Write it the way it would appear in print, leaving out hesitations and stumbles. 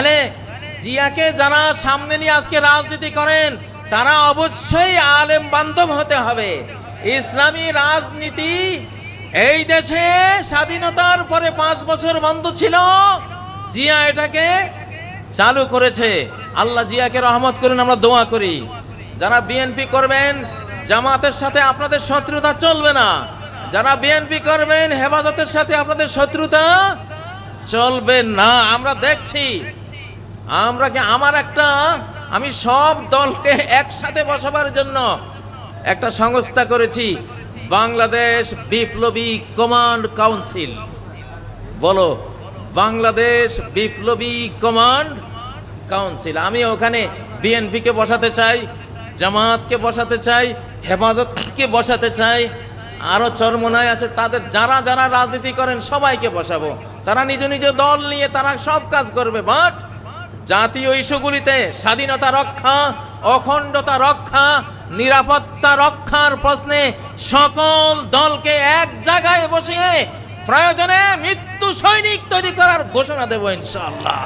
মানে জিয়াকে যারা সামনে নিয়ে আজকে রাজনীতি করেন তারা অবশ্যই আলেম বান্ধব হতে হবে। ইসলামী রাজনীতি এই দেশে স্বাধীনতার পরে 5 বছর বন্ধ ছিল, জিয়া এটাকে চালু করেছে। আল্লাহ জিয়াকে রহমত করুন, আমরা দোয়া করি। যারা বিএনপি করবেন, জামাতের সাথে আপনাদের শত্রুতা চলবে না। যারা বিএনপি করবেন, হেফাজতের সাথে আপনাদের শত্রুতা চলবে না। আমরা দেখছি, আমি সব দলকে একসাথে বসাবার জন্য একটা সংস্থা করেছি, বাংলাদেশ বিপ্লবী কমান্ড কাউন্সিল। বলো, বাংলাদেশ বিপ্লবী কমান্ড কাউন্সিল। আমি ওখানে বিএনপিকে বসাতে চাই, জামাতকে বসাতে চাই, হেফাজতকে বসাতে চাই, আরো চরমনায় আছে তাদের, যারা যারা রাজনীতি করেন সবাইকে বসাবো। তারা নিজ নিজ দল নিয়ে তারা সব কাজ করবে, বাট জাতীয় ইস্যুগুলিতে স্বাধীনতা রক্ষা, অখণ্ডতা রক্ষা, নিরাপত্তা রক্ষার প্রশ্নে সকল দলকে এক জায়গায় বসিয়ে প্রয়োজনে মৃত্যু সৈনিক তৈরি করার ঘোষণা দেব ইনশাআল্লাহ।